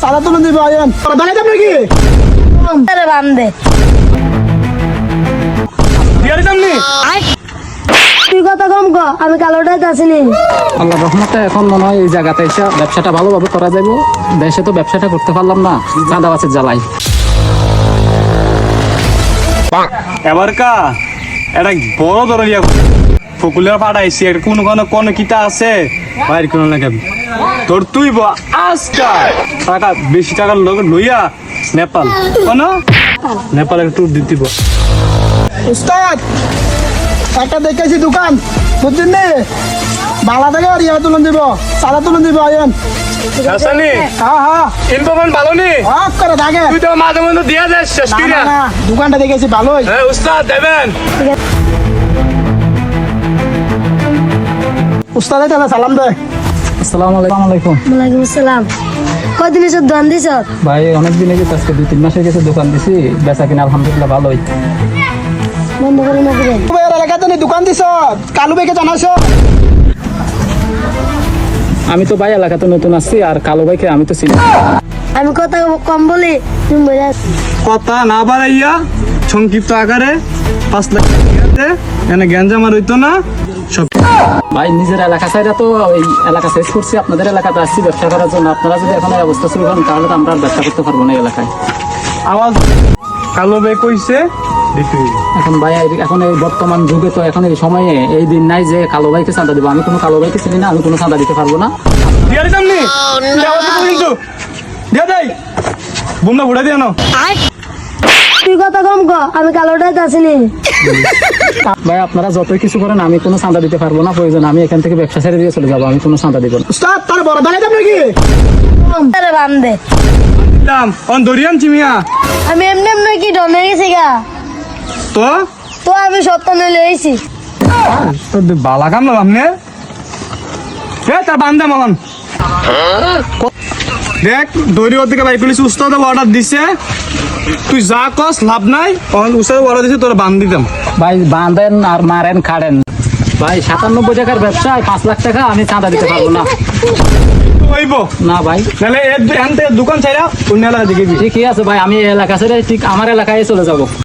সাদা তুলুন দিব আয়েন দাঁড়াই যাবেন নাকি আরে বান্দে দিয়ে দিতাম নি তুই কথা কম ক আমি কালোটাই আসিনি আল্লাহ রহমতে এখন মনে হয় এই জায়গাতে এসে ব্যবসাটা ভালোভাবে করা যাবে। দেশে তো ব্যবসাটা করতে পারলাম না, চাঁদাবাসের জ্বালাই। এবার কা এটা বড় ধরনের ফকুলের পাঠাইছি একটা কোন কিতা আছে বাইর কোন না কেন তোর তুই আজকা টাকা বেশি টাকার লোক লইয়া নেপাল কোন নেপালের ট্যুর দিতে উস্তাদ একটা দেখেছি দোকান বুঝছেন নি বালা থেকে আর ইয়া তুলন দিব সাদা তুলন দিব আয়েন হাসানি হ্যাঁ হ্যাঁ ইনফরমেশন ভালো নি অফ করে থাকে তুই তো মাঝে মধ্যে দিয়া যাস শেষ না, কি না, না না, দোকানটা দেখেছি ভালোই হ্যাঁ উস্তাদ দেবেন উস্তাদ তাহলে সালাম দে আসসালামু আলাইকুম। ওয়ালাইকুম আসসালাম কদিন এসব দোকান দিছ ভাই অনেকদিন গেছে, আজকে 2-3 মাসের গেছে দোকান দিছি, বেচা কিনা আলহামদুলিল্লাহ ভালোই। বন্ধ করে না করে তোমার এলাকাতে নি দোকান দিছ কালু ভাইকে জানাইছো আমি তো ভাই এলাকাতে নতুন আসছি, আর কালো ভাইকে আমি তো চিনি। আমি কথা কম বলি তুমি বোঝা কথা না বাড়াইয়া সংক্ষিপ্ত আকারে 5 লাখ টাকাতে এনে গ্যাঞ্জামার হইতো না সব ভাই নিজের এলাকা চাইরা তো ওই এলাকা শেষ করছি, আপনাদের এলাকাতে আসছি ব্যবসা করার জন্য। আপনারা যদি এখন এই অবস্থা শুরু করেন তাহলে তো আমরা আর ব্যবসা করতে পারবো না এই এলাকায়। আওয়াজ কালু ভাই কইছে দেখি এখন ভাই এখন এই বর্তমান যুগে তো এখন এই সময়ে এই দিন নাই যে কালো ভাইকে চাঁদা দিব। আমি কোনো কালো ভাইকে চিনি না, আমি কোনো চাঁদা দিতে পারবো না। দিয়া দিতাম নি আওয়াজ কিন্তু দিয়া দেই বুমনা ফুড়া দিয়া না তুই কথা কম ক আমি কালোটাই আসিনি ভাই আপনারা যতই কিছু করেন আমি কোনো চাঁদা দিতে পারবো না, প্রয়োজন আমি এখান থেকে ব্যবসা ছেড়ে দিয়ে চলে যাবো, আমি কোনো চাঁদা দিব না। উস্তাদ তার বড় দাঁড়াই যাবেন নাকি আরে বান্দে দাম অন দরিয়ান চিমিয়া আমি এমনি এমনি কি ডনে গেছি গা তো তো আমি সত্য নিয়ে এসেছি তোর বালা কাম না আমনে এ তার বান্দা মগন দেখ দড়ি ওর দিকে বাই পুলিশ উস্তাদ অর্ডার দিছে তুই যা কস লাভ নাই উস্তাদ অর্ডার দিছে তোর বান্ধ দিতাম ভাই বাঁধেন আর মারেন খাড়েন ভাই 97 টাকার ব্যবসায় 5 লাখ টাকা আমি চাঁদা দিতে পারবো না। হইব না ভাই তাহলে এর দোকান ছাইরা অন্য এলাকা দিকে ঠিকই আছে ভাই, আমি এই এলাকা ছেড়ে ঠিক আমার এলাকায় চলে যাবো।